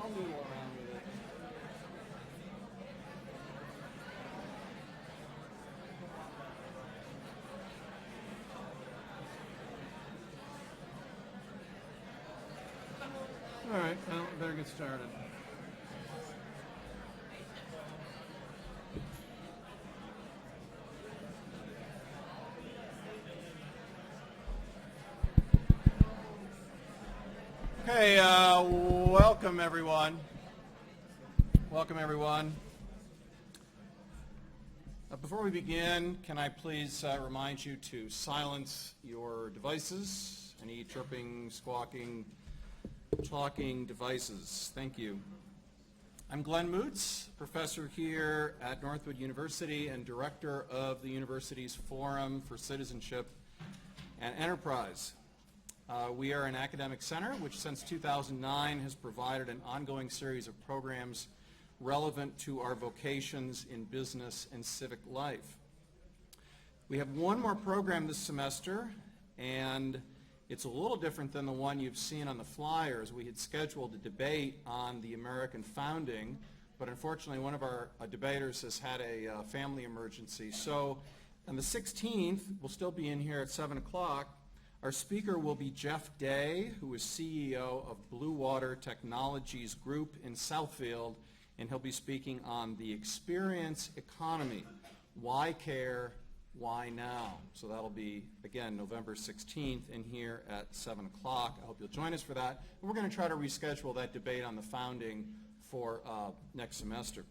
I'll noodle around with it. All right, well, better get started. Okay, welcome everyone. Welcome everyone. Before we begin, can I please remind you to silence your devices, any chirping, squawking, talking devices. Thank you. I'm Glenn Moots, professor here at Northwood University and director of the university's Forum for Citizenship and Enterprise. We are an academic center which since 2009 has provided an ongoing series of programs relevant to our vocations in business and civic life. We have one more program this semester, and it's a little different than the one you've seen on the flyers. We had scheduled a debate on the American founding, but unfortunately one of our debaters has had a family emergency. So on the 16th, we'll still be in here at 7 o'clock. Our speaker will be Jeff Day, who is CEO of Blue Water Technologies Group in Southfield, and he'll be speaking on the experience economy. Why care? Why now? So that'll be, again, November 16th in here at 7 o'clock. I hope you'll join us for that. And we're going to try to reschedule that debate on the founding for next semester.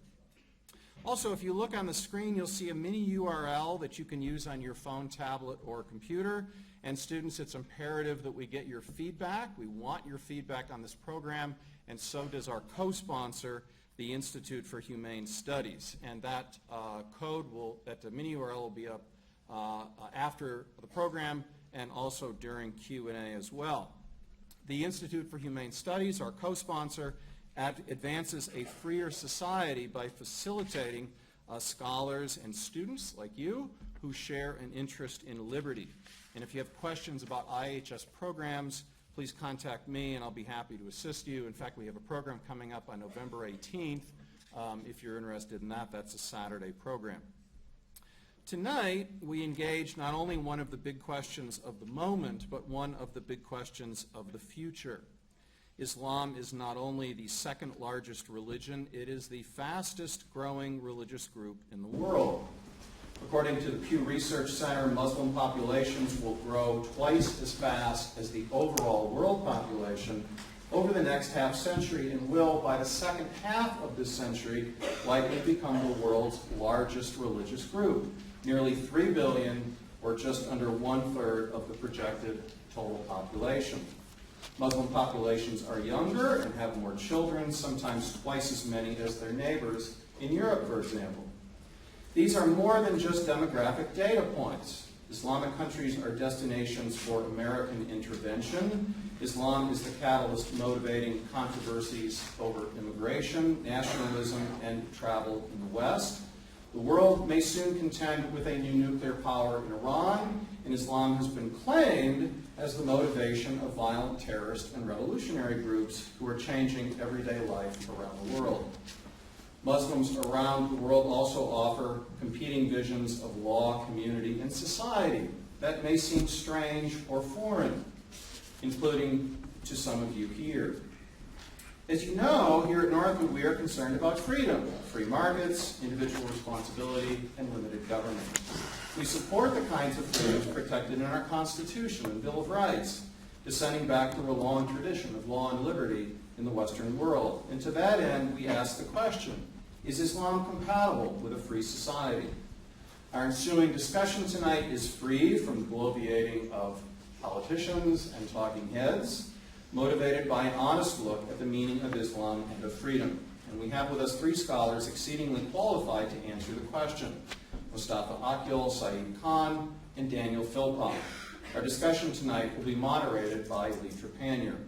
Also, if you look on the screen, you'll see a mini URL that you can use on your phone, tablet, or computer. And students, it's imperative that we get your feedback. We want your feedback on this program, and so does our co-sponsor, the Institute for Humane Studies. And that that mini URL will be up after the program and also during Q&A as well. The Institute for Humane Studies, our co-sponsor, advances a freer society by facilitating scholars and students like you who share an interest in liberty. And if you have questions about IHS programs, please contact me and I'll be happy to assist you. In fact, we have a program coming up on November 18th. If you're interested in that, that's a Saturday program. Tonight, we engage not only one of the big questions of the moment, but one of the big questions of the future. Islam is not only the second largest religion, it is the fastest growing religious group in the world. According to the Pew Research Center, Muslim populations will grow twice as fast as the overall world population over the next half century and will, by the second half of this century, likely become the world's largest religious group, nearly 3 billion, or just under 1/3 of the projected total population. Muslim populations are younger and have more children, sometimes twice as many as their neighbors in Europe, for example. These are more than just demographic data points. Islamic countries are destinations for American intervention. Islam is the catalyst motivating controversies over immigration, nationalism, and travel in the West. The world may soon contend with a new nuclear power in Iran, and Islam has been claimed as the motivation of violent terrorist and revolutionary groups who are changing everyday life around the world. Muslims around the world also offer competing visions of law, community, and society that may seem strange or foreign, including to some of you here. As you know, here at Northwood, we are concerned about freedom, free markets, individual responsibility, and limited government. We support the kinds of freedoms protected in our Constitution and Bill of Rights, descending back to a long tradition of law and liberty in the Western world. And to that end, we ask the question, is Islam compatible with a free society? Our ensuing discussion tonight is free from the bloviating of politicians and talking heads, motivated by an honest look at the meaning of Islam and of freedom. And we have with us 3 scholars exceedingly qualified to answer the question: Mustafa Akil, Saeed Khan, and Daniel Philpott. Our discussion tonight will be moderated by Lee Trepanier.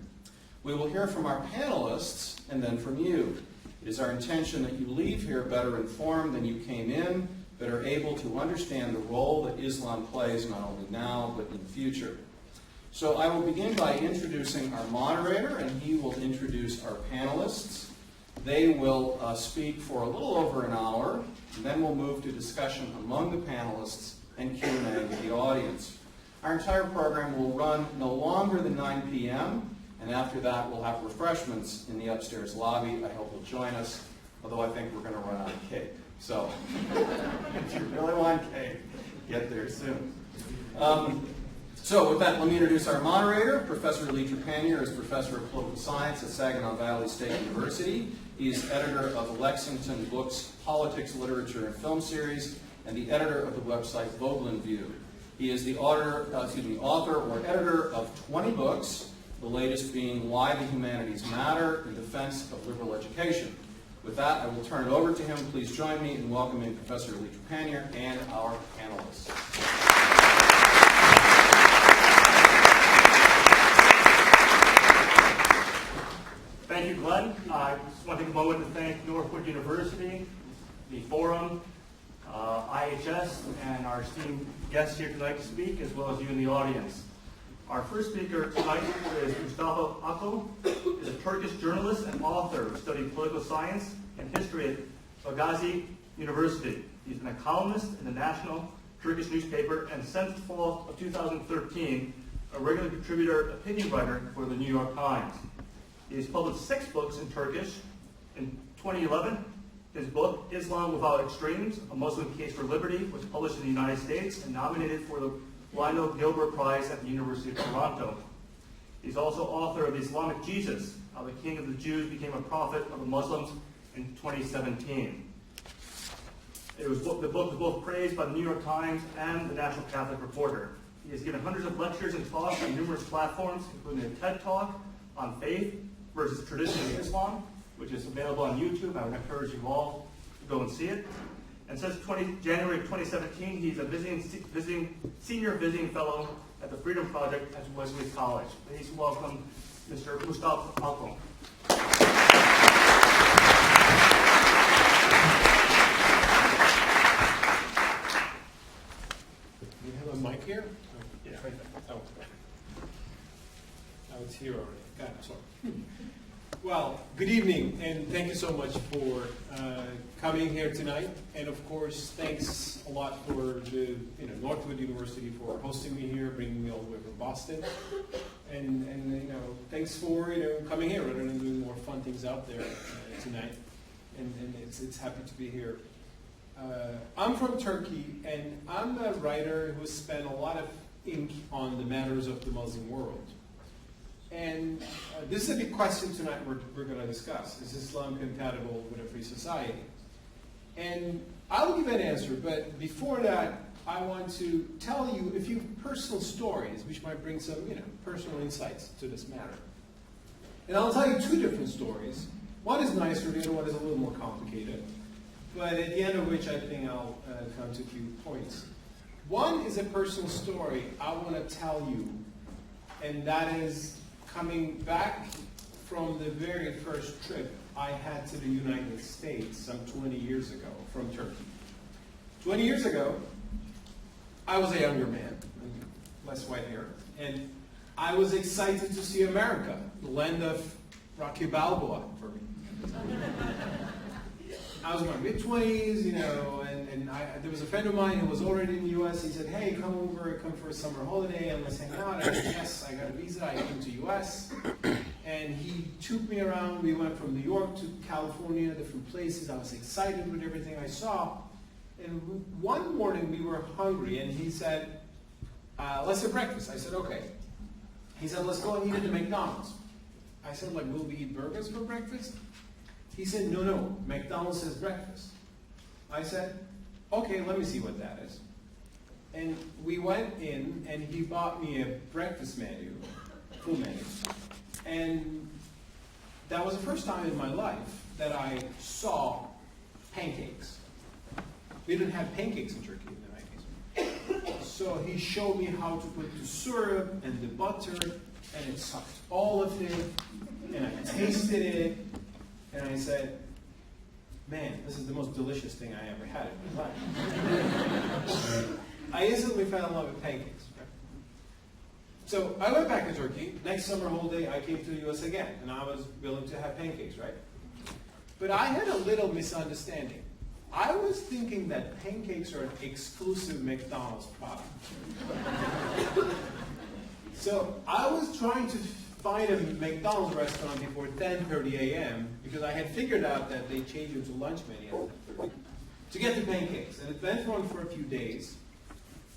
We will hear from our panelists and then from you. It is our intention that you leave here better informed than you came in, better able to understand the role that Islam plays not only now but in the future. So I will begin by introducing our moderator, and he will introduce our panelists. They will speak for a little over an hour, and then we'll move to discussion among the panelists and Q&A with the audience. Our entire program will run no longer than 9 p.m., and after that we'll have refreshments in the upstairs lobby. I hope you'll join us, although I think we're going to run out of cake. So, if you really want cake, get there soon. So with that, let me introduce our moderator. Professor Lee Trepanier is Professor of Political Science at Saginaw Valley State University. He is editor of the Lexington Books Politics, Literature, and Film series, and the editor of the website Vogelin View. He is the author or editor of 20 books, the latest being Why the Humanities Matter in Defense of Liberal Education. With that, I will turn it over to him. Please join me in welcoming Professor Lee Trepanier and our panelists. Thank you, Glenn. I just want to take a moment to thank Northwood University, the Forum, IHS, and our esteemed guests here tonight to speak, as well as you in the audience. Our first speaker tonight is Mustafa Akul. He's a Turkish journalist and author who studied political science and history at Bagazi University. He's been a columnist in the national Turkish newspaper and since the fall of 2013, a regular contributor, opinion writer for the New York Times. He has published 6 books in Turkish. In 2011, his book, Islam Without Extremes, A Muslim Case for Liberty, was published in the United States and nominated for the Lionel Gilbert Prize at the University of Toronto. He's also author of Islamic Jesus, How the King of the Jews Became a Prophet of the Muslims in 2017. The book was both praised by the New York Times and the National Catholic Reporter. He has given hundreds of lectures and talks on numerous platforms, including a TED Talk on faith versus tradition of Islam, which is available on YouTube. I would encourage you all to go and see it. And since January 2017, he's a senior visiting fellow at the Freedom Project at Wesley College. Please welcome Mr. Mustafa Akul. Do you have a mic here? Yeah. Oh, it's here already. Got it. Sorry. Well, good evening, and thank you so much for coming here tonight. And of course, thanks a lot for the Northwood University for hosting me here, bringing me all the way from Boston. And thanks for coming here rather than doing more fun things out there tonight. And it's happy to be here. I'm from Turkey, and I'm a writer who spent a lot of ink on the matters of the Muslim world. And this is a big question tonight we're going to discuss. Is Islam compatible with a free society? And I'll give an answer, but before that, I want to tell you a few personal stories which might bring some personal insights to this matter. And I'll tell you 2 different stories. One is nicer, the other one is a little more complicated. But at the end of which I think I'll come to a few points. One is a personal story I want to tell you, and that is coming back from the very first trip I had to the United States some 20 years ago from Turkey. 20 years ago, I was a younger man, less white hair, and I was excited to see America, the land of Rocky Balboa for me. I was in my mid-20s, and there was a friend of mine who was already in the U.S. He said, hey, come for a summer holiday, and let's hang out. I said, yes, I got a visa, I came to U.S. And he took me around. We went from New York to California, different places. I was excited with everything I saw. And one morning we were hungry, and he said, let's have breakfast. I said, okay. He said, let's go and eat at the McDonald's. I said, like, will we eat burgers for breakfast? He said, no, McDonald's has breakfast. I said, okay, let me see what that is. And we went in, and he bought me a breakfast menu, full menu. And that was the first time in my life that I saw pancakes. We didn't have pancakes in Turkey in the 90s. So he showed me how to put the syrup and the butter, and it sucked all of it, and I tasted it. And I said, man, this is the most delicious thing I ever had in my life. I instantly fell in love with pancakes. Right? So I went back to Turkey. Next summer holiday, I came to the U.S. again, and I was willing to have pancakes, right? But I had a little misunderstanding. I was thinking that pancakes are an exclusive McDonald's product. So I was trying to find a McDonald's restaurant before 10:30 a.m. because I had figured out that they changed it to lunch menu at 10:30 to get the pancakes. And it went on for a few days.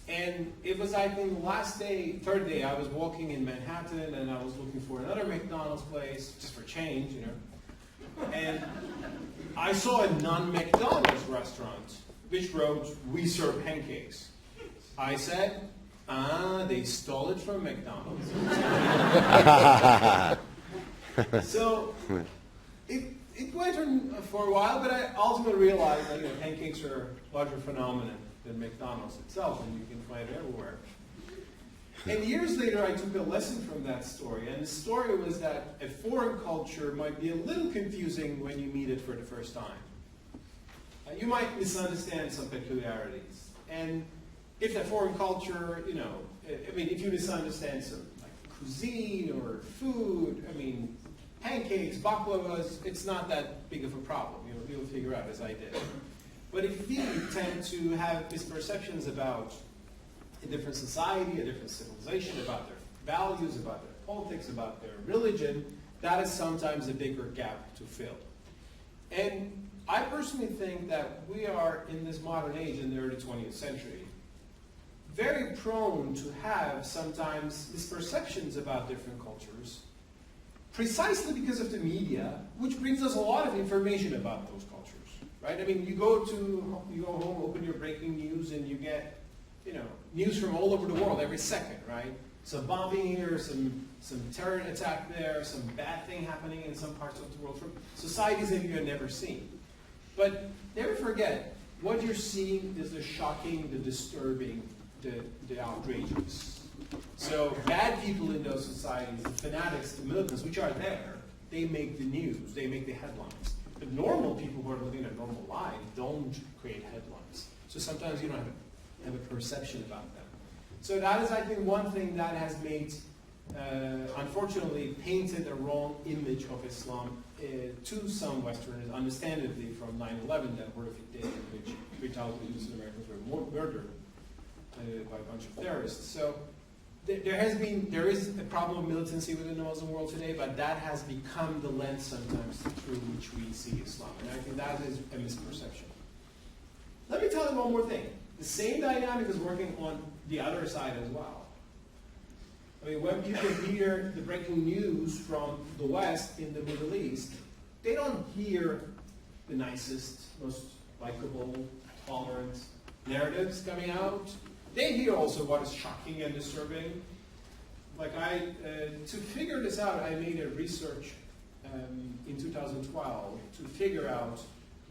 And it was, I think, the last day, third day, I was walking in Manhattan and I was looking for another McDonald's place, just for change, you know. And I saw a non-McDonald's restaurant which wrote, "We serve pancakes." I said, they stole it from McDonald's. So it went on for a while, but I ultimately realized that pancakes are a larger phenomenon than McDonald's itself, and you can find it everywhere. And years later, I took a lesson from that story, and the story was that a foreign culture might be a little confusing when you meet it for the first time. You might misunderstand some peculiarities, and if that foreign culture, if you misunderstand some cuisine or food, pancakes, baklavas, it's not that big of a problem. You'll figure out, as I did. But if you tend to have misperceptions about a different society, a different civilization, about their values, about their politics, about their religion, that is sometimes a bigger gap to fill. And I personally think that we are, in this modern age, in the early 20th century, very prone to have sometimes misperceptions about different cultures, precisely because of the media, which brings us a lot of information about those cultures, right? You go home, open your breaking news, and you get, news from all over the world every second, right? Some bombing here, some terror attack there, some bad thing happening in some parts of the world, from societies that you have never seen. But never forget, what you're seeing is the shocking, the disturbing, the outrageous. So bad people in those societies, the fanatics, the militants, which are there, they make the news, they make the headlines. But normal people who are living a normal life don't create headlines. So sometimes you don't have a perception about them. So that is, I think, one thing that has made, unfortunately, painted a wrong image of Islam to some Westerners, understandably, from 9/11, that horrific day in which 3,000 innocent Americans were murdered by a bunch of terrorists. So there is a problem of militancy within the Muslim world today, but that has become the lens sometimes through which we see Islam. And I think that is a misperception. Let me tell you one more thing. The same dynamic is working on the other side as well. When people hear the breaking news from the West in the Middle East, they don't hear the nicest, most likable, tolerant narratives coming out. They hear also what is shocking and disturbing. To figure this out, I made a research in 2012 to figure out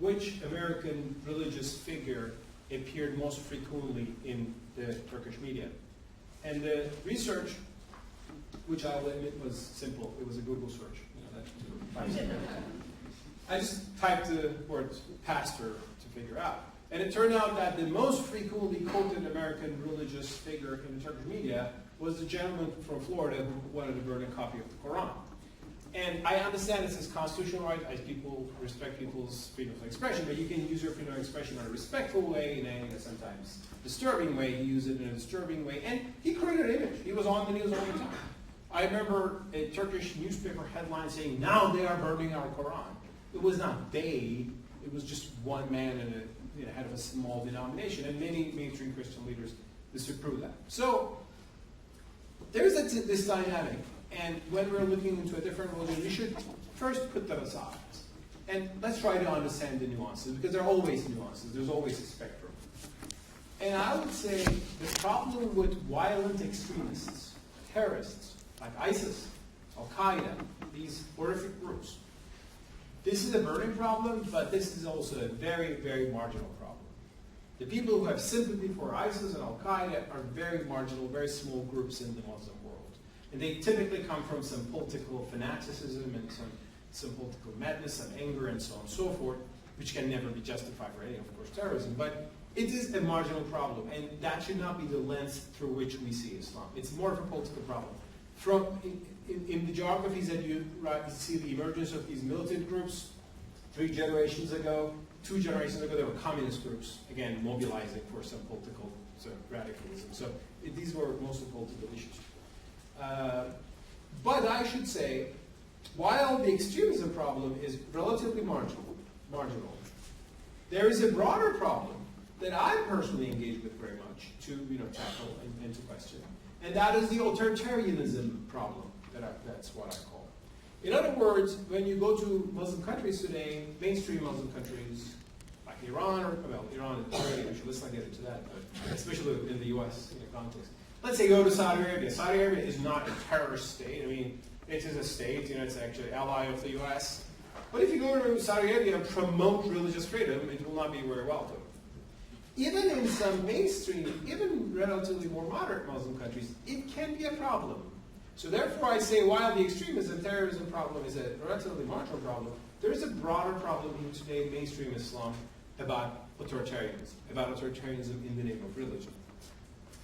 which American religious figure appeared most frequently in the Turkish media. And the research, which I'll admit was simple, it was a Google search. I just typed the word pastor to figure out. And it turned out that the most frequently quoted American religious figure in the Turkish media was the gentleman from Florida who wanted to burn a copy of the Quran. And I understand it's his constitutional right, as people respect people's freedom of expression, but you can use your freedom of expression in a respectful way, in a sometimes disturbing way. He used it in a disturbing way, and he created an image. He was on the news all the time. I remember a Turkish newspaper headline saying, "Now they are burning our Quran." It was not they, it was just one man and head of a small denomination, and many mainstream Christian leaders disapprove that. So there's this dynamic, and when we're looking into a different religion, we should first put that aside. And let's try to understand the nuances, because there are always nuances, there's always a spectrum. And I would say the problem with violent extremists, terrorists, like ISIS, Al-Qaeda, these horrific groups, this is a burning problem, but this is also a very, very marginal problem. The people who have sympathy for ISIS and Al-Qaeda are very marginal, very small groups in the Muslim world. And they typically come from some political fanaticism and some political madness, some anger, and so on and so forth, which can never be justified for any, of course, terrorism. But it is a marginal problem, and that should not be the lens through which we see Islam. It's more of a political problem. In the geographies that you see the emergence of these militant groups, 2 generations ago, there were communist groups, again, mobilizing for some political sort of radicalism. So these were mostly political issues. But I should say, while the extremism problem is relatively marginal, there is a broader problem that I personally engage with very much to tackle and to question, and that is the authoritarianism problem. That's what I call it. In other words, when you go to Muslim countries today, mainstream Muslim countries like Iran, Iran is already an issue. Let's not get into that, but especially in the U.S. Context. Let's say you go to Saudi Arabia. Saudi Arabia is not a terrorist state. I mean, it is a state. It's actually an ally of the U.S. But if you go to Saudi Arabia and promote religious freedom, it will not be very welcome. Even in some mainstream, even relatively more moderate Muslim countries, it can be a problem. So therefore I say, while the extremism, terrorism problem is a relatively marginal problem, there is a broader problem in today mainstream Islam about authoritarianism in the name of religion.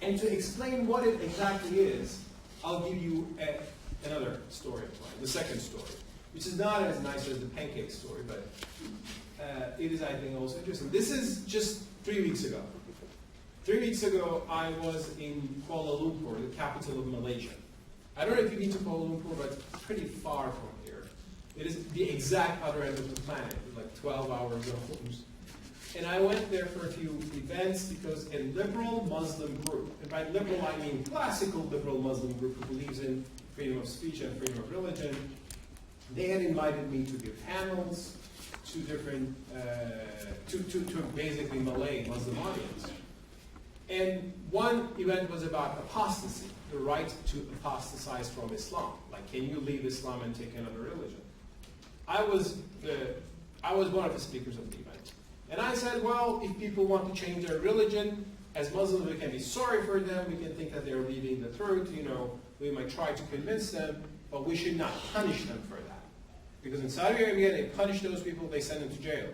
And to explain what it exactly is, I'll give you another story of mine, the second story, which is not as nice as the pancake story, but it is, I think, also interesting. This is just 3 weeks ago. 3 weeks ago, I was in Kuala Lumpur, the capital of Malaysia. I don't know if you've been to Kuala Lumpur, but it's pretty far from here. It is the exact other end of the planet, like 12 hours of homes. And I went there for a few events because a liberal Muslim group, and by liberal I mean classical liberal Muslim group who believes in freedom of speech and freedom of religion, they had invited me to give panels to different, to basically Malay Muslim audience. And one event was about apostasy, the right to apostatize from Islam. Like, can you leave Islam and take another religion? I was one of the speakers of the event. And I said, well, if people want to change their religion, as Muslims we can be sorry for them, we can think that they're leaving the truth, we might try to convince them, but we should not punish them for that. Because in Saudi Arabia, they punish those people, they send them to jail.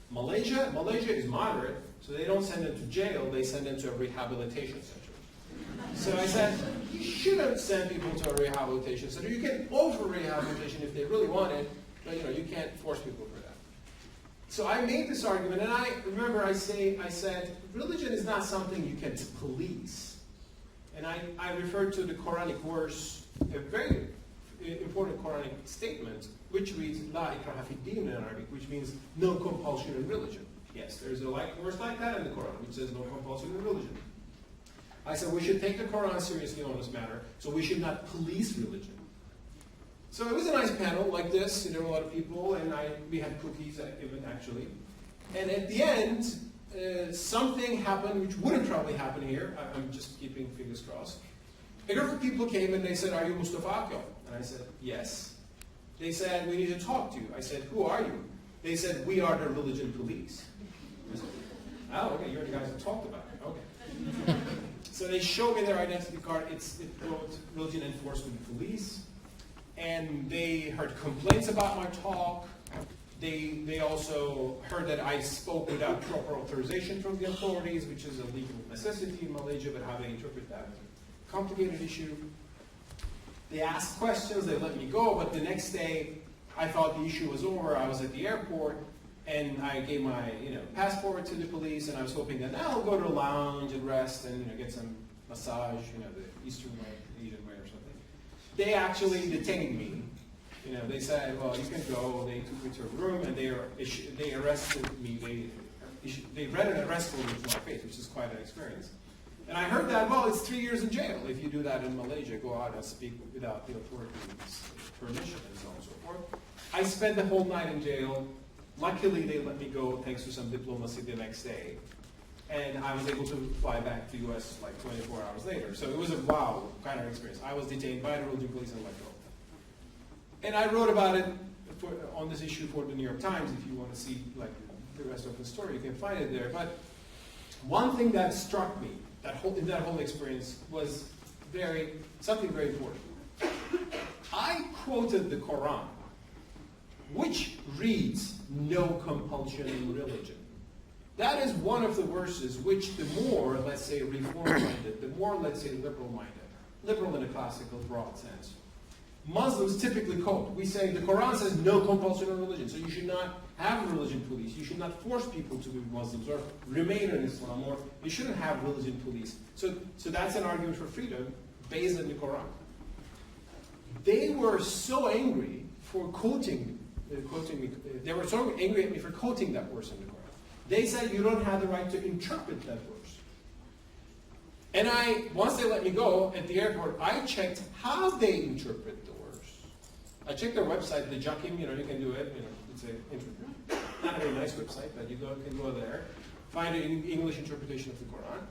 Malaysia is moderate, so they don't send them to jail, they send them to a rehabilitation center. So I said, you shouldn't send people to a rehabilitation center. You can offer rehabilitation if they really want it, but you can't force people for that. So I made this argument, and I remember I said, religion is not something you can police. And I referred to the Quranic verse, a very important Quranic statement, which reads, La ikraha fi din in Arabic, which means no compulsion in religion. Yes, there's a verse like that in the Quran, which says no compulsion in religion. I said we should take the Quran seriously on this matter, so we should not police religion. So it was a nice panel like this, and there were a lot of people, and we had cookies even actually. And at the end, something happened which wouldn't probably happen here. I'm just keeping fingers crossed. A group of people came and they said, are you Mustafa Akyol? And I said, yes. They said, we need to talk to you. I said, who are you? They said, we are the religion police. I said, oh, okay, you're the guys that talked about it. Okay. So they showed me their identity card. It wrote Religion Enforcement Police. And they heard complaints about my talk. They also heard that I spoke without proper authorization from the authorities, which is a legal necessity in Malaysia, but how they interpret that is a complicated issue. They asked questions, they let me go, but the next day I thought the issue was over. I was at the airport, and I gave my passport to the police, and I was hoping that I'll go to a lounge and rest and get some massage, the Eastern way, Asian way or something. They actually detained me. They said, well, you can go. They took me to a room, and they arrested me. They read an arrest warrant to my face, which is quite an experience. And I heard that, well, it's 3 years in jail if you do that in Malaysia, go out and speak without the authorities' permission and so on and so forth. I spent the whole night in jail. Luckily, they let me go thanks to some diplomacy the next day. And I was able to fly back to the U.S. like 24 hours later. So it was a wow kind of experience. I was detained by the religion police and let go. And I wrote about it on this issue for the New York Times. If you want to see the rest of the story, you can find it there. But one thing that struck me in that whole experience was something very important. I quoted the Quran, which reads, no compulsion in religion. That is one of the verses which the more, let's say, reform-minded, the more, let's say, liberal-minded, liberal in a classical broad sense, Muslims typically quote. We say the Quran says no compulsion on religion, so you should not have a religion police. You should not force people to be Muslims or remain in Islam, or you shouldn't have religion police. So that's an argument for freedom based on the Quran. They were so angry for quoting me. They were so angry at me for quoting that verse in the Quran. They said you don't have the right to interpret that verse. And once they let me go at the airport, I checked how they interpret the verse. I checked their website, the Jakim, you can do it. It's not a very nice website, but you can go there, find an English interpretation of the Quran,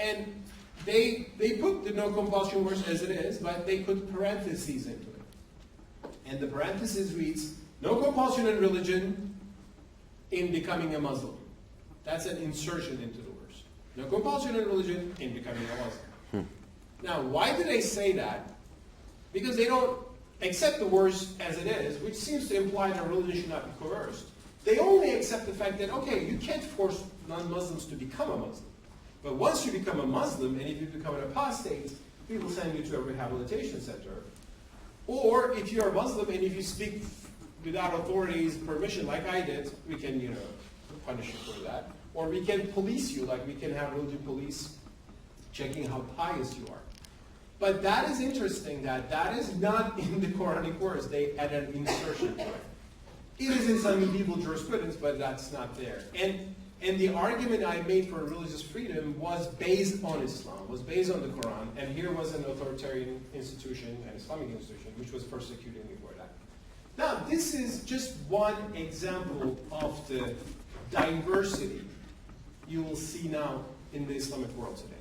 and they put the no compulsion verse as it is, but they put parentheses into it. And the parenthesis reads, no compulsion in religion in becoming a Muslim. That's an insertion into the verse. No compulsion in religion in becoming a Muslim. Now, why do they say that? Because they don't accept the verse as it is, which seems to imply that religion should not be coerced. They only accept the fact that, okay, you can't force non-Muslims to become a Muslim. But once you become a Muslim, and if you become an apostate, we will send you to a rehabilitation center. Or if you're a Muslim and if you speak without authorities' permission, like I did, we can, punish you for that. Or we can police you, like we can have religion police checking how pious you are. But that is interesting that is not in the Quranic verse. They add an insertion to it. It is in some medieval jurisprudence, but that's not there. And the argument I made for religious freedom was based on Islam, was based on the Quran, and here was an authoritarian institution, an Islamic institution, which was persecuting me for that. Now, this is just one example of the diversity you will see now in the Islamic world today.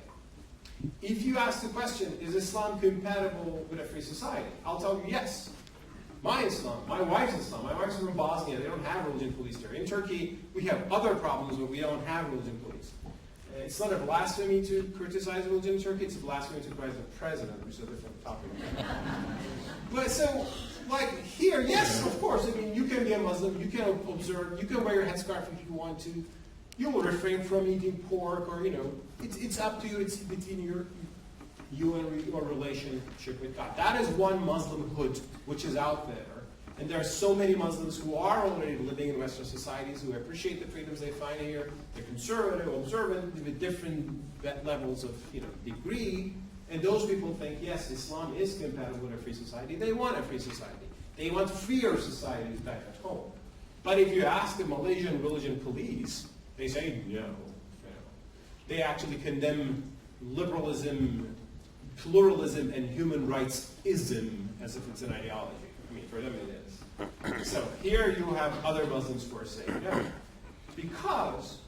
If you ask the question, is Islam compatible with a free society? I'll tell you yes. My Islam, my wife's Islam, my wife's from Bosnia, they don't have religion police there. In Turkey, we have other problems, but we don't have religion police. It's not a blasphemy to criticize religion in Turkey, it's a blasphemy to criticize the president, which is a different topic. But so, like here, yes, of course, you can be a Muslim, you can observe, you can wear your headscarf if you want to, you will refrain from eating pork, or, it's up to you, it's between you and your relationship with God. That is one Muslimhood which is out there. And there are so many Muslims who are already living in Western societies who appreciate the freedoms they find here. They're conservative, observant, with different levels of degree. And those people think, yes, Islam is compatible with a free society. They want a free society. They want freer societies back at home. But if you ask the Malaysian religion police, they say no. They actually condemn liberalism, pluralism, and human rights-ism as if it's an ideology. For them it is. So here you have other Muslims who are saying no. Because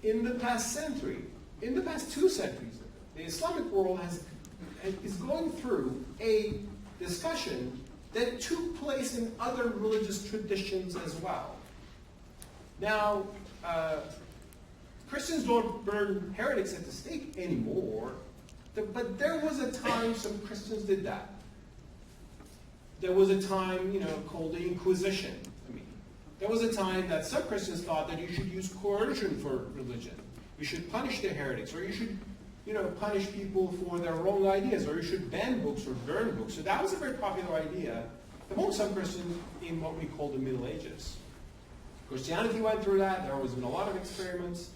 in the past century, in the past 2 centuries, the Islamic world is going through a discussion that took place in other religious traditions as well. Now, Christians don't burn heretics at the stake anymore, but there was a time some Christians did that. There was a time, called the Inquisition. There was a time that some Christians thought that you should use coercion for religion. You should punish the heretics, or you should, punish people for their wrong ideas, or you should ban books or burn books. So that was a very popular idea among some Christians in what we call the Middle Ages. Christianity went through that. There has been a lot of experiments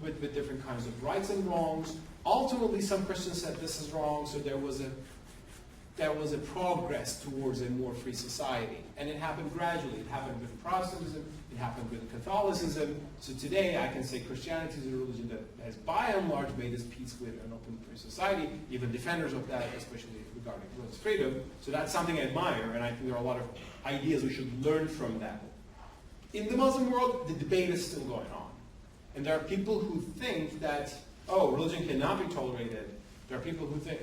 with different kinds of rights and wrongs. Ultimately, some Christians said this is wrong, so there was a progress towards a more free society. And it happened gradually. It happened with Protestantism, it happened with Catholicism. So today I can say Christianity is a religion that has by and large made its peace with an open free society, even defenders of that, especially regarding religious freedom. So that's something I admire, and I think there are a lot of ideas we should learn from that. In the Muslim world, the debate is still going on. And there are people who think that, religion cannot be tolerated. There are people who think,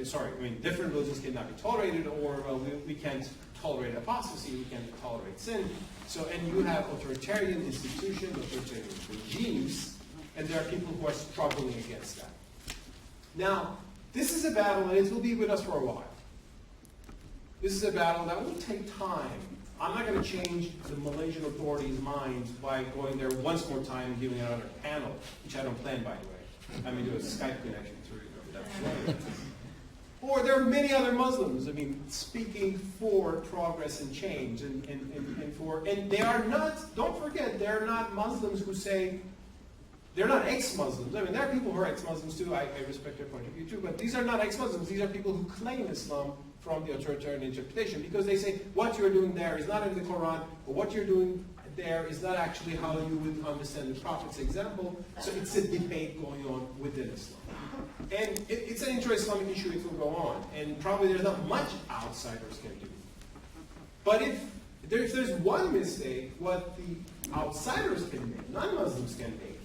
different religions cannot be tolerated, or, we can't tolerate apostasy, we can't tolerate sin. So, and you have authoritarian institutions, authoritarian regimes, and there are people who are struggling against that. Now, this is a battle, and it will be with us for a while. This is a battle that will take time. I'm not going to change the Malaysian authorities' minds by going there once more time and giving another panel, which I don't plan, by the way. I may do a Skype connection through that. Or there there are many other Muslims, I mean, speaking for progress and change, and they are not, don't forget, they're not Muslims who say, they're not ex-Muslims. I mean, there are people who are ex-Muslims too, I respect their point of view too, but these are not ex-Muslims, these are people who claim Islam from the authoritarian interpretation, because they say, what you're doing there is not in the Quran, or what you're doing there is not actually how you would understand the Prophet's example, so it's a debate going on within Islam. And it's an inter-Islamic issue, it will go on, and probably there's not much outsiders can do. But if there's one mistake, what the outsiders can make, non-Muslims can make,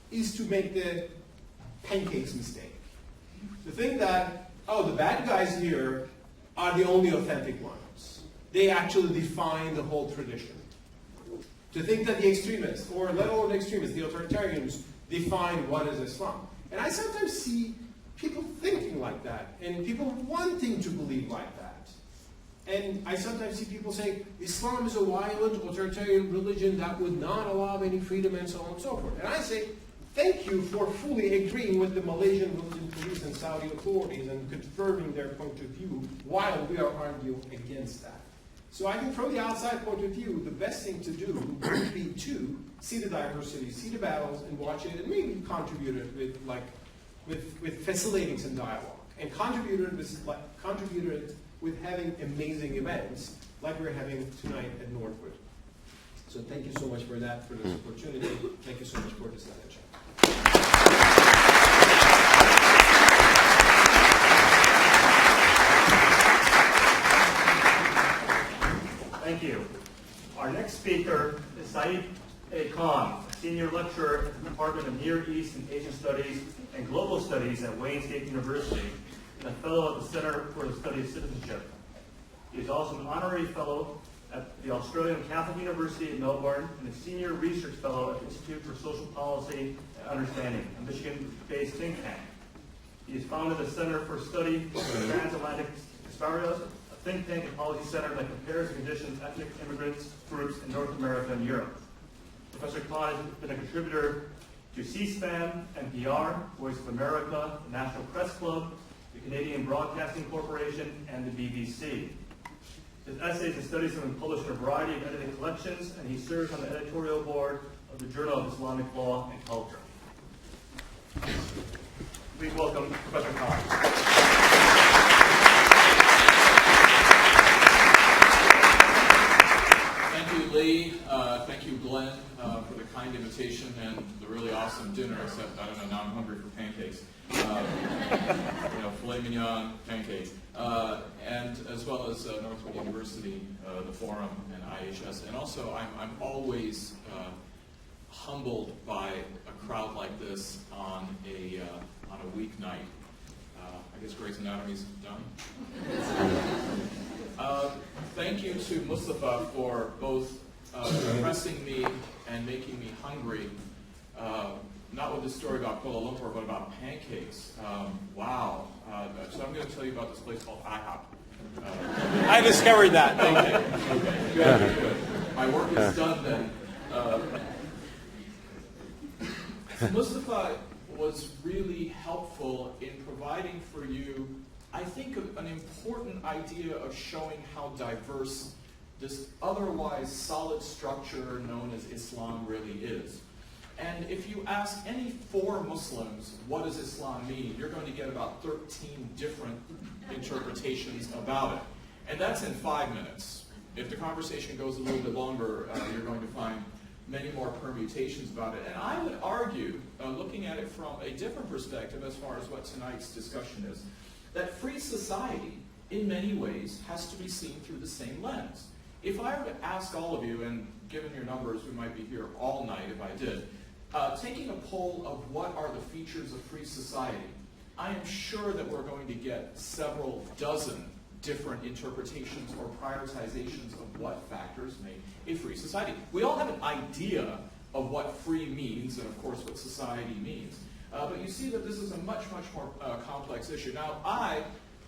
is to make the pancakes mistake. To think that, oh, the bad guys here are the only authentic ones. They actually define the whole tradition. To think that the extremists, or let alone the extremists, the authoritarians, define what is Islam. And I sometimes see people thinking like that, and people wanting to believe like that. And I sometimes see people say, Islam is a violent, authoritarian religion that would not allow any freedom, and so on and so forth. And I say, thank you for fully agreeing with the Malaysian religion police and Saudi authorities and confirming their point of view while we are arguing against that. So I think from the outside point of view, the best thing to do would be to see the diversity, see the battles, and watch it, and maybe contribute it with facilitating some dialogue, and contribute it with having amazing events like we're having tonight at Northwood. So thank you so much for that, for this opportunity. Thank you so much for this attention. Thank you. Our next speaker is Saeed A. Khan, a senior lecturer at the Department of Near East and Asian Studies and Global Studies at Wayne State University, and a fellow at the Center for the Study of Citizenship. He is also an honorary fellow at the Australian Catholic University in Melbourne and a senior research fellow at the Institute for Social Policy and Understanding, a Michigan-based think tank. He has founded the Center for Study of Transatlantic Disparities, a think tank and policy center that compares the conditions of ethnic immigrants groups in North America and Europe. Professor Khan has been a contributor to C-SPAN, NPR, Voice of America, the National Press Club, the Canadian Broadcasting Corporation, and the BBC. His essays and studies have been published in a variety of edited collections, and he serves on the editorial board of the Journal of Islamic Law and Culture. Please welcome Professor Khan. Thank you, Lee. Thank you, Glenn, for the kind invitation and the really awesome dinner, except, I don't know, now I'm hungry for pancakes. Filet mignon, pancakes. And as well as Northwood University, the Forum, and IHS. And also, I'm always humbled by a crowd like this on a weeknight. I guess Grey's Anatomy's done. Thank you to Mustafa for both impressing me and making me hungry. Not with the story about Kuala Lumpur, but about pancakes. Wow. So I'm going to tell you about this place called IHOP. I discovered that. Okay. Good. My work is done then. Mustafa was really helpful in providing for you, I think, an important idea of showing how diverse this otherwise solid structure known as Islam really is. And if you ask any 4 Muslims, what does Islam mean, you're going to get about 13 different interpretations about it. And that's in 5 minutes. If the conversation goes a little bit longer, you're going to find many more permutations about it. And I would argue, looking at it from a different perspective as far as what tonight's discussion is, that free society, in many ways, has to be seen through the same lens. If I were to ask all of you, and given your numbers, we might be here all night if I did, taking a poll of what are the features of free society, I am sure that we're going to get several dozen different interpretations or prioritizations of what factors make a free society. We all have an idea of what free means and, of course, what society means. But you see that this is a much, much more complex issue. Now, I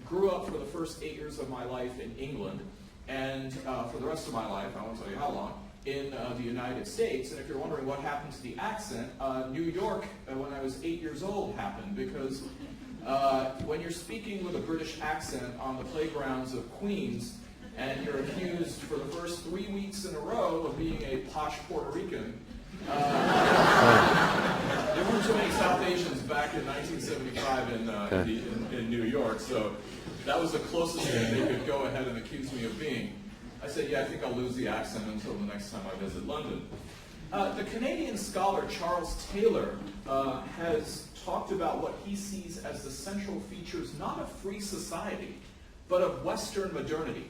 grew up for the first 8 years of my life in England, and for the rest of my life, I won't tell you how long, in the United States. And if you're wondering what happened to the accent, New York, when I was 8 years old, happened, because when you're speaking with a British accent on the playgrounds of Queens, and you're accused for the first 3 weeks in a row of being a posh Puerto Rican. There weren't too many South Asians back in 1975 in New York, so that was the closest thing they could go ahead and accuse me of being. I said, yeah, I think I'll lose the accent until the next time I visit London. The Canadian scholar Charles Taylor has talked about what he sees as the central features not of free society, but of Western modernity.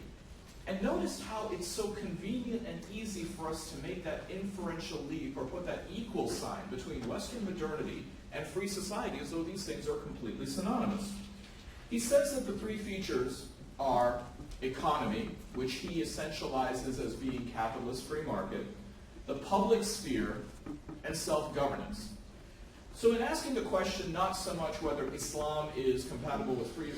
And notice how it's so convenient and easy for us to make that inferential leap or put that equal sign between Western modernity and free society as though these things are completely synonymous. He says that the three features are economy, which he essentializes as being capitalist free market, the public sphere, and self-governance. So in asking the question not so much whether Islam is compatible with free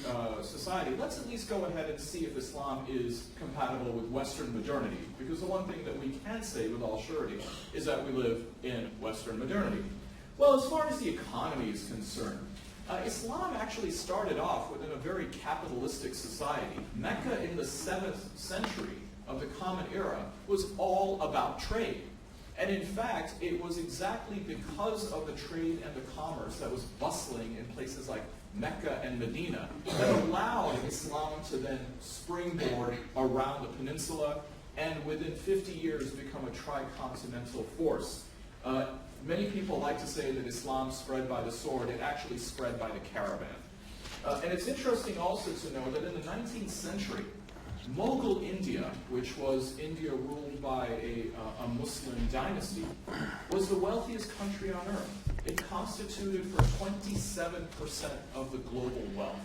society, let's at least go ahead and see if Islam is compatible with Western modernity. Because the one thing that we can say with all surety is that we live in Western modernity. Well, as far as the economy is concerned, Islam actually started off within a very capitalistic society. Mecca in the 7th century of the Common Era was all about trade. And in fact, it was exactly because of the trade and the commerce that was bustling in places like Mecca and Medina that allowed Islam to then springboard around the peninsula and within 50 years become a tricontinental force. Many people like to say that Islam spread by the sword. It actually spread by the caravan. And it's interesting also to know that in the 19th century, Mughal India, which was India ruled by a Muslim dynasty, was the wealthiest country on earth. It constituted for 27% of the global wealth.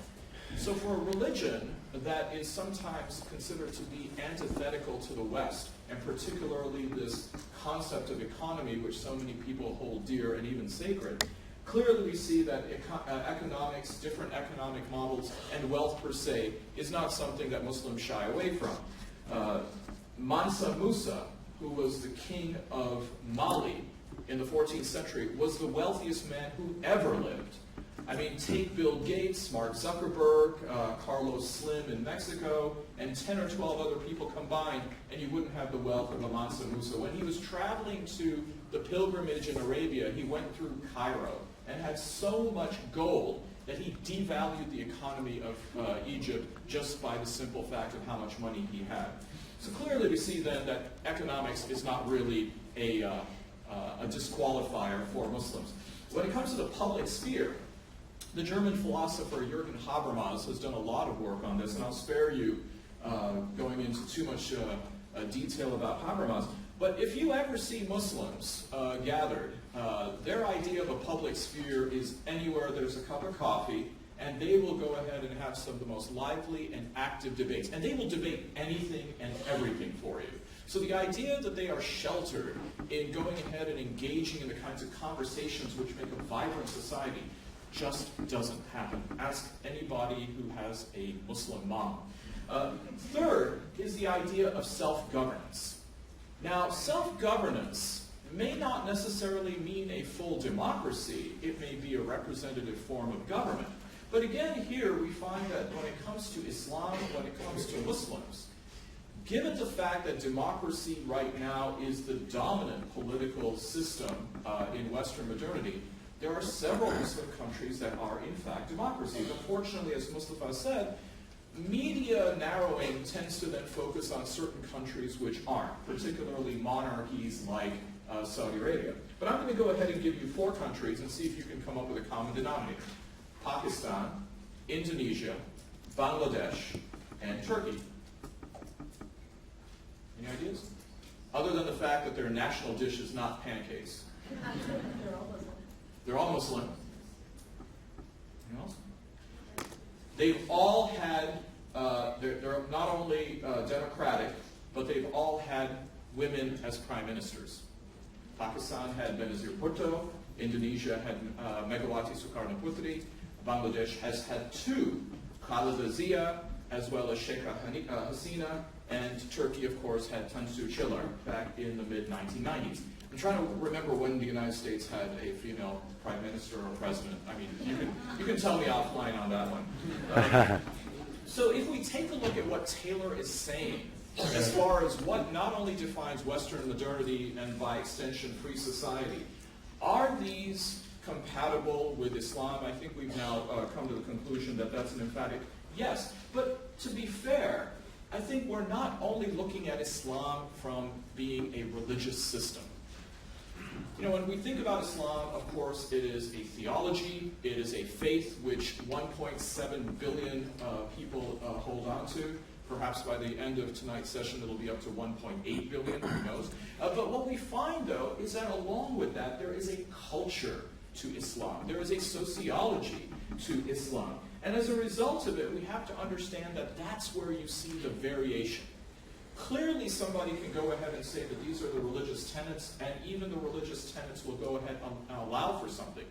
So for a religion that is sometimes considered to be antithetical to the West, and particularly this concept of economy, which so many people hold dear and even sacred, clearly we see that economics, different economic models, and wealth per se is not something that Muslims shy away from. Mansa Musa, who was the king of Mali in the 14th century, was the wealthiest man who ever lived. I mean, take Bill Gates, Mark Zuckerberg, Carlos Slim in Mexico, and 10 or 12 other people combined, and you wouldn't have the wealth of a Mansa Musa. When he was traveling to the pilgrimage in Arabia, he went through Cairo and had so much gold that he devalued the economy of Egypt just by the simple fact of how much money he had. So clearly we see then that economics is not really a disqualifier for Muslims. When it comes to the public sphere, the German philosopher Jürgen Habermas has done a lot of work on this, and I'll spare you going into too much detail about Habermas. But if you ever see Muslims gathered, their idea of a public sphere is anywhere there's a cup of coffee, and they will go ahead and have some of the most lively and active debates. And they will debate anything and everything for you. So the idea that they are sheltered in going ahead and engaging in the kinds of conversations which make a vibrant society just doesn't happen. Ask anybody who has a Muslim mom. Third is the idea of self-governance. Now, self-governance may not necessarily mean a full democracy. It may be a representative form of government. But again, here we find that when it comes to Islam, when it comes to Muslims, given the fact that democracy right now is the dominant political system in Western modernity, there are several Muslim countries that are in fact democracies. Unfortunately, as Mustafa said, media narrowing tends to then focus on certain countries which aren't, particularly monarchies like Saudi Arabia. But I'm going to go ahead and give you 4 countries and see if you can come up with a common denominator. Pakistan, Indonesia, Bangladesh, and Turkey. Any ideas? Other than the fact that their national dish is not pancakes. They're all Muslim. Anything else? They've all had, they're not only democratic, but they've all had women as prime ministers. Pakistan had Benazir Bhutto, Indonesia had Megawati Sukarno Putri, Bangladesh has had 2, Khalida Zia as well as Sheikh Hasina, and Turkey, of course, had Tansu Çiller back in the mid-1990s. I'm trying to remember when the United States had a female prime minister or president. I mean, you can tell me offline on that one. So if we take a look at what Taylor is saying, as far as what not only defines Western modernity and by extension free society, are these compatible with Islam? I think we've now come to the conclusion that that's an emphatic yes. But to be fair, I think we're not only looking at Islam from being a religious system. You know, when we think about Islam, of course, it is a theology, it is a faith which 1.7 billion people hold on to. Perhaps by the end of tonight's session, it'll be up to 1.8 billion, who knows. But what we find, though, is that along with that, there is a culture to Islam. There is a sociology to Islam. And as a result of it, we have to understand that that's where you see the variation. Clearly, somebody can go ahead and say that these are the religious tenets, and even the religious tenets will go ahead and allow for something.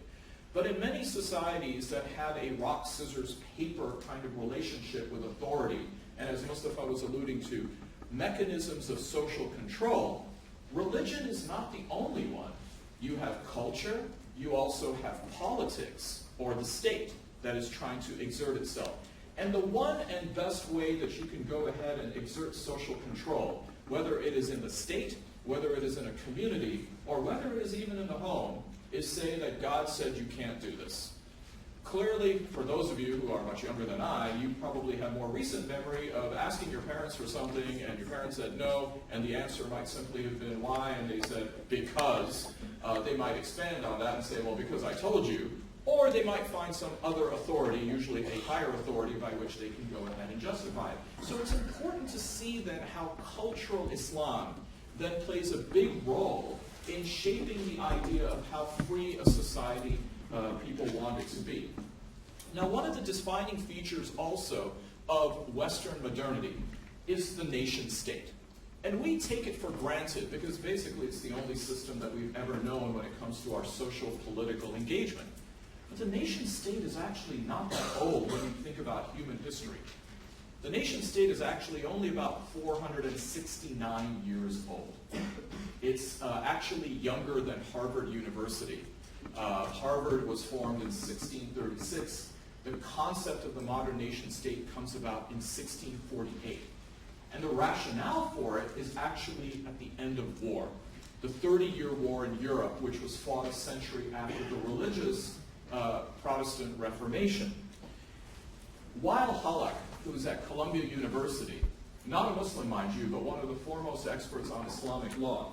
But in many societies that have a rock, scissors, paper kind of relationship with authority, and as Mustafa was alluding to, mechanisms of social control, religion is not the only one. You have culture, you also have politics, or the state that is trying to exert itself. And the one and best way that you can go ahead and exert social control, whether it is in the state, whether it is in a community, or whether it is even in the home, is say that God said you can't do this. Clearly, for those of you who are much younger than I, you probably have more recent memory of asking your parents for something, and your parents said no, and the answer might simply have been why, and they said because. They might expand on that and say, well, because I told you. Or they might find some other authority, usually a higher authority, by which they can go ahead and justify it. So it's important to see then how cultural Islam then plays a big role in shaping the idea of how free a society people want it to be. Now, one of the defining features also of Western modernity is the nation state. And we take it for granted because basically it's the only system that we've ever known when it comes to our social political engagement. But the nation state is actually not that old when you think about human history. The nation state is actually only about 469 years old. It's actually younger than Harvard University. Harvard was formed in 1636. The concept of the modern nation state comes about in 1648. And the rationale for it is actually at the end of war. The 30-year war in Europe, which was fought a century after the religious Protestant Reformation. Wael Hallaq, who was at Columbia University, not a Muslim, mind you, but one of the foremost experts on Islamic law,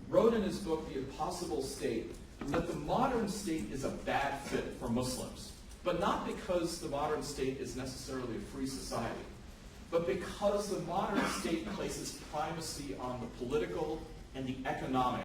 wrote in his book, The Impossible State, that the modern state is a bad fit for Muslims, but not because the modern state is necessarily a free society, but because the modern state places primacy on the political and the economic